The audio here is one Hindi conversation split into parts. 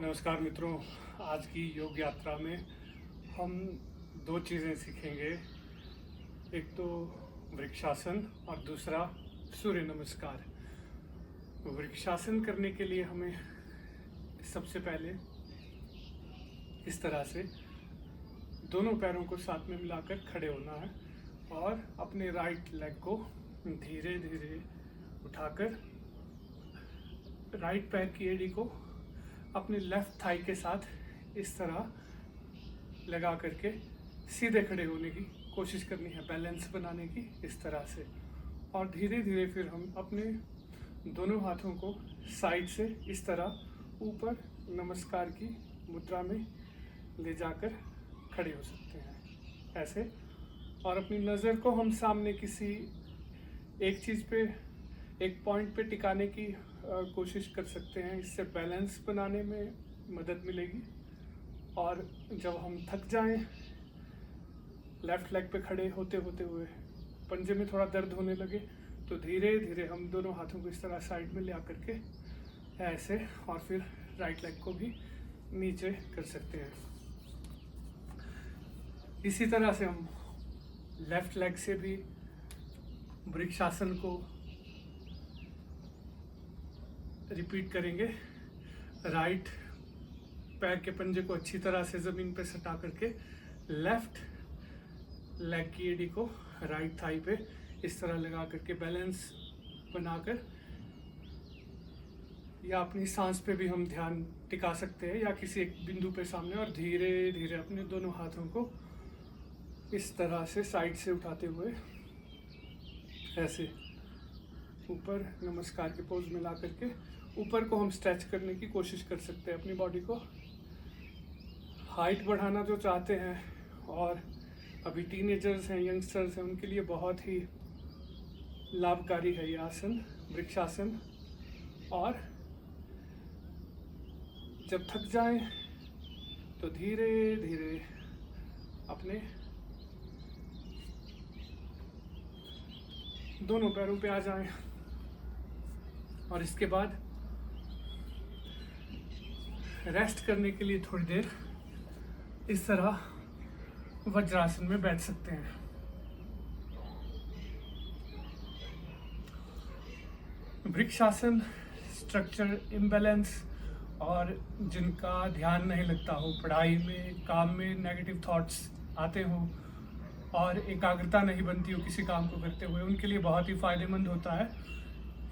नमस्कार मित्रों। आज की योग यात्रा में हम दो चीज़ें सीखेंगे। एक तो वृक्षासन और दूसरा सूर्य नमस्कार। वृक्षासन करने के लिए हमें सबसे पहले इस तरह से दोनों पैरों को साथ में मिलाकर खड़े होना है और अपने राइट लेग को धीरे धीरे उठाकर राइट पैर की एड़ी को अपने लेफ्ट थाई के साथ इस तरह लगा करके सीधे खड़े होने की कोशिश करनी है, बैलेंस बनाने की इस तरह से। और धीरे धीरे फिर हम अपने दोनों हाथों को साइड से इस तरह ऊपर नमस्कार की मुद्रा में ले जाकर खड़े हो सकते हैं ऐसे। और अपनी नज़र को हम सामने किसी एक चीज़ पे, एक पॉइंट पे टिकाने की कोशिश कर सकते हैं। इससे बैलेंस बनाने में मदद मिलेगी। और जब हम थक जाएं, लेफ़्ट लेग पे खड़े होते होते हुए पंजे में थोड़ा दर्द होने लगे, तो धीरे धीरे हम दोनों हाथों को इस तरह साइड में ले आकर के ऐसे, और फिर राइट लेग को भी नीचे कर सकते हैं। इसी तरह से हम लेफ़्ट लेग से भी वृक्षासन को रिपीट करेंगे। राइट पैर के पंजे को अच्छी तरह से ज़मीन पे सटा करके लेफ़्ट लेग की एड़ी को राइट थाई पे इस तरह लगा करके बैलेंस बनाकर, या अपनी सांस पे भी हम ध्यान टिका सकते हैं या किसी एक बिंदु पे सामने, और धीरे धीरे अपने दोनों हाथों को इस तरह से साइड से उठाते हुए ऐसे ऊपर नमस्कार के पोज में ला करके ऊपर को हम स्ट्रेच करने की कोशिश कर सकते हैं अपनी बॉडी को। हाइट बढ़ाना जो चाहते हैं और अभी टीनेजर्स हैं, यंगस्टर्स हैं, उनके लिए बहुत ही लाभकारी है ये आसन, वृक्षासन। और जब थक जाएं तो धीरे धीरे अपने दोनों पैरों पे आ जाएं, और इसके बाद रेस्ट करने के लिए थोड़ी देर इस तरह वज्रासन में बैठ सकते हैं। वृक्षासन स्ट्रक्चर इम्बैलेंस और जिनका ध्यान नहीं लगता हो, पढ़ाई में, काम में नेगेटिव थॉट्स आते हो और एकाग्रता नहीं बनती हो किसी काम को करते हुए, उनके लिए बहुत ही फ़ायदेमंद होता है।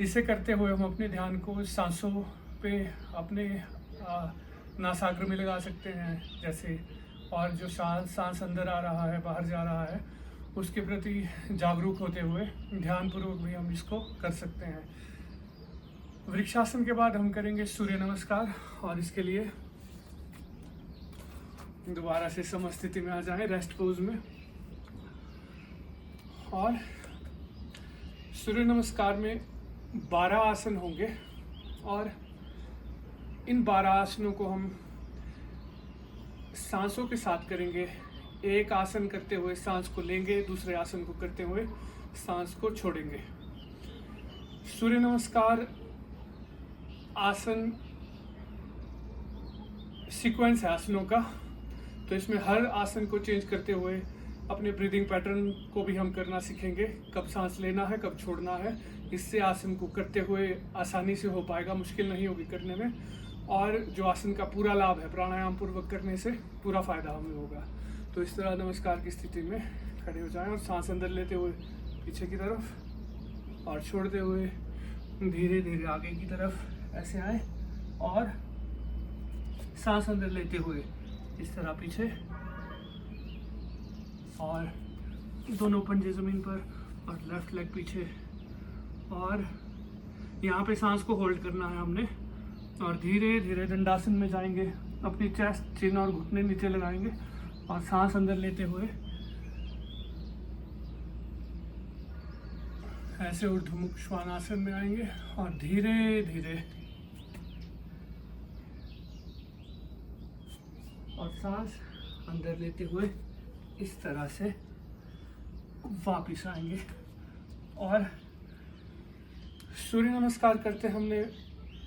इसे करते हुए हम अपने ध्यान को सांसों पे, अपने नासाग्र में लगा सकते हैं जैसे, और जो सांस अंदर आ रहा है, बाहर जा रहा है, उसके प्रति जागरूक होते हुए ध्यानपूर्वक भी हम इसको कर सकते हैं। वृक्षासन के बाद हम करेंगे सूर्य नमस्कार, और इसके लिए दोबारा से समस्थिति में आ जाएं, रेस्ट पोज में। और सूर्य नमस्कार में 12 आसन होंगे, और इन 12 आसनों को हम सांसों के साथ करेंगे। एक आसन करते हुए सांस को लेंगे, दूसरे आसन को करते हुए सांस को छोड़ेंगे। सूर्य नमस्कार आसन सीक्वेंस है आसनों का, तो इसमें हर आसन को चेंज करते हुए अपने ब्रीदिंग पैटर्न को भी हम करना सीखेंगे, कब सांस लेना है, कब छोड़ना है। इससे आसन को करते हुए आसानी से हो पाएगा, मुश्किल नहीं होगी करने में। और जो आसन का पूरा लाभ है, प्राणायाम पूर्वक करने से पूरा फ़ायदा हमें होगा। तो इस तरह नमस्कार की स्थिति में खड़े हो जाएं, और सांस अंदर लेते हुए पीछे की तरफ, और छोड़ते हुए धीरे धीरे आगे की तरफ ऐसे आए, और सांस अंदर लेते हुए इस तरह पीछे, और दोनों पंजे ज़मीन पर और लेफ़्ट लेग पीछे। और यहाँ पे सांस को होल्ड करना है हमने, और धीरे धीरे दंडासन में जाएंगे। अपनी चेस्ट, चिन और घुटने नीचे लगाएंगे, और सांस अंदर लेते हुए ऐसे ऊर्ध्वमुख श्वानासन में आएंगे, और धीरे धीरे और सांस अंदर लेते हुए इस तरह से वापिस आएंगे। और सूर्य नमस्कार करते हमने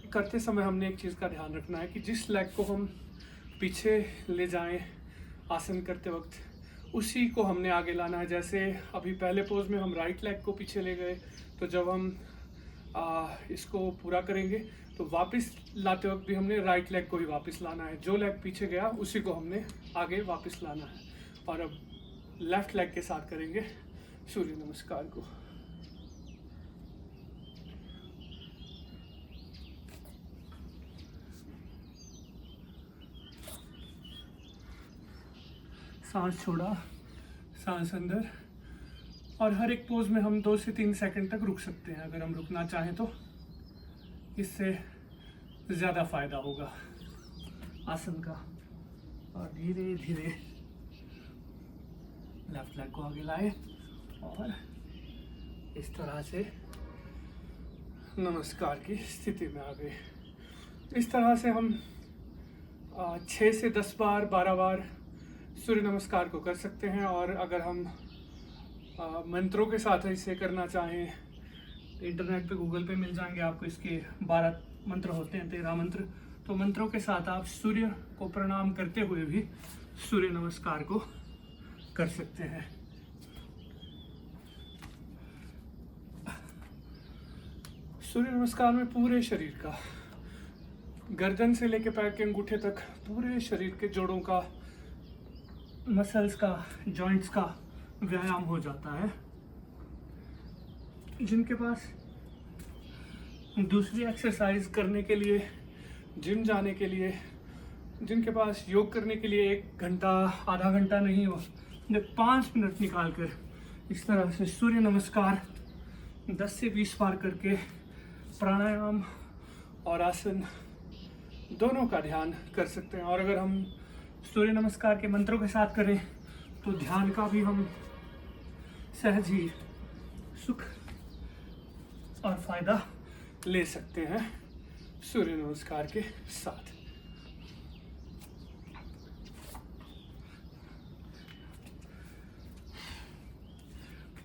करते समय हमने एक चीज़ का ध्यान रखना है कि जिस लेग को हम पीछे ले जाएं आसन करते वक्त, उसी को हमने आगे लाना है। जैसे अभी पहले पोज में हम राइट लेग को पीछे ले गए, तो जब हम इसको पूरा करेंगे तो वापस लाते वक्त भी हमने राइट लेग को ही वापस लाना है। जो लेग पीछे गया उसी को हमने आगे वापस लाना है। और अब लेफ्ट लेग के साथ करेंगे सूर्य नमस्कार को। सांस छोड़ा, सांस अंदर, और हर एक पोज में हम 2 से 3 सेकंड तक रुक सकते हैं। अगर हम रुकना चाहें तो इससे ज़्यादा फायदा होगा आसन का। और धीरे धीरे लेफ्ट लेग को आगे लाए और इस तरह से नमस्कार की स्थिति में आ गए। इस तरह से हम 6 से 10 बार 12 बार सूर्य नमस्कार को कर सकते हैं। और अगर हम मंत्रों के साथ इसे करना चाहें तो इंटरनेट पे गूगल पे मिल जाएंगे आपको। इसके 12 मंत्र होते हैं, 13 मंत्र। तो मंत्रों के साथ आप सूर्य को प्रणाम करते हुए भी सूर्य नमस्कार को कर सकते हैं। सूर्य नमस्कार में पूरे शरीर का, गर्दन से लेकर पैर के अंगूठे तक पूरे शरीर के जोड़ों का, मसल्स का, जॉइंट्स का व्यायाम हो जाता है। जिनके पास दूसरी एक्सरसाइज करने के लिए, जिम जाने के लिए, जिनके पास योग करने के लिए 1 घंटा आधा घंटा नहीं हो, 5 मिनट निकाल कर इस तरह से सूर्य नमस्कार 10 से 20 बार करके प्राणायाम और आसन दोनों का ध्यान कर सकते हैं। और अगर हम सूर्य नमस्कार के मंत्रों के साथ करें तो ध्यान का भी हम सहज ही सुख और फायदा ले सकते हैं सूर्य नमस्कार के साथ।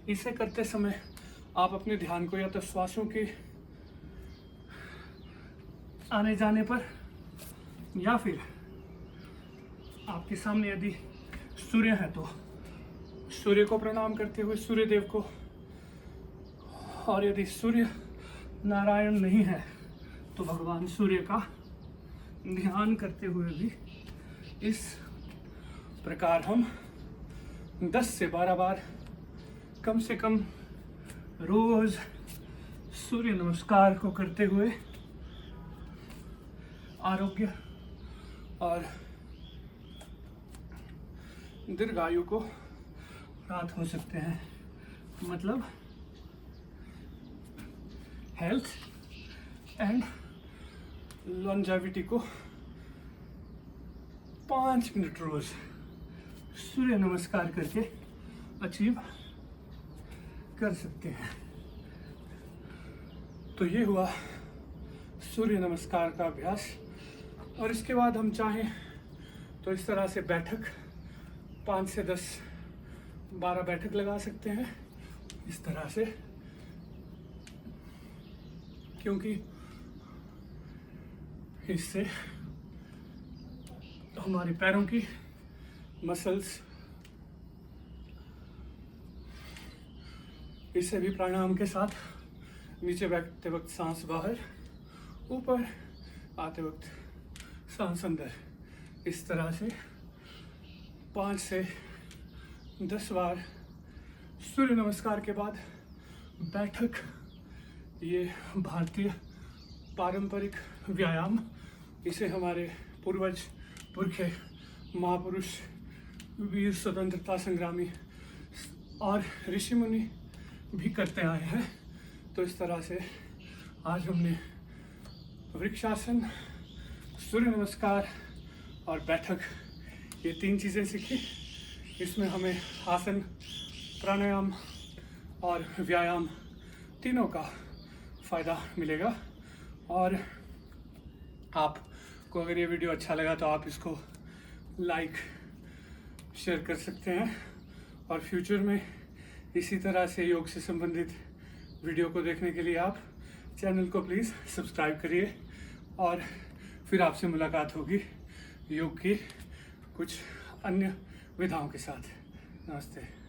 इसे करते समय आप अपने ध्यान को या तो श्वासों के आने जाने पर, या फिर आपके सामने यदि सूर्य है तो सूर्य को प्रणाम करते हुए सूर्य देव को, और यदि सूर्य नारायण नहीं है तो भगवान सूर्य का ध्यान करते हुए भी इस प्रकार हम 10 से 12 बार कम से कम रोज सूर्य नमस्कार को करते हुए आरोग्य और दीर्घायु को प्राप्त हो सकते हैं। मतलब हेल्थ एंड लॉन्जेविटी को 5 मिनट रोज सूर्य नमस्कार करके अचीव कर सकते हैं। तो ये हुआ सूर्य नमस्कार का अभ्यास। और इसके बाद हम चाहें तो इस तरह से बैठक 5 से 10 12 बैठक लगा सकते हैं इस तरह से, क्योंकि इससे हमारे पैरों की मसल्स, इससे भी प्राणायाम के साथ नीचे बैठते वक्त सांस बाहर, ऊपर आते वक्त सांस अंदर, इस तरह से 5 से 10 बार सूर्य नमस्कार के बाद बैठक। ये भारतीय पारंपरिक व्यायाम, इसे हमारे पूर्वज, पुरखे, महापुरुष, वीर स्वतंत्रता संग्रामी और ऋषि मुनि भी करते आए हैं। तो इस तरह से आज हमने वृक्षासन, सूर्य नमस्कार और बैठक, ये 3 चीज़ें सीखी। इसमें हमें आसन, प्राणायाम और व्यायाम तीनों का फ़ायदा मिलेगा। और आपको अगर ये वीडियो अच्छा लगा तो आप इसको लाइक, शेयर कर सकते हैं। और फ्यूचर में इसी तरह से योग से संबंधित वीडियो को देखने के लिए आप चैनल को प्लीज़ सब्सक्राइब करिए और फिर आपसे मुलाकात होगी योग की कुछ अन्य विधाओं के साथ। नमस्ते।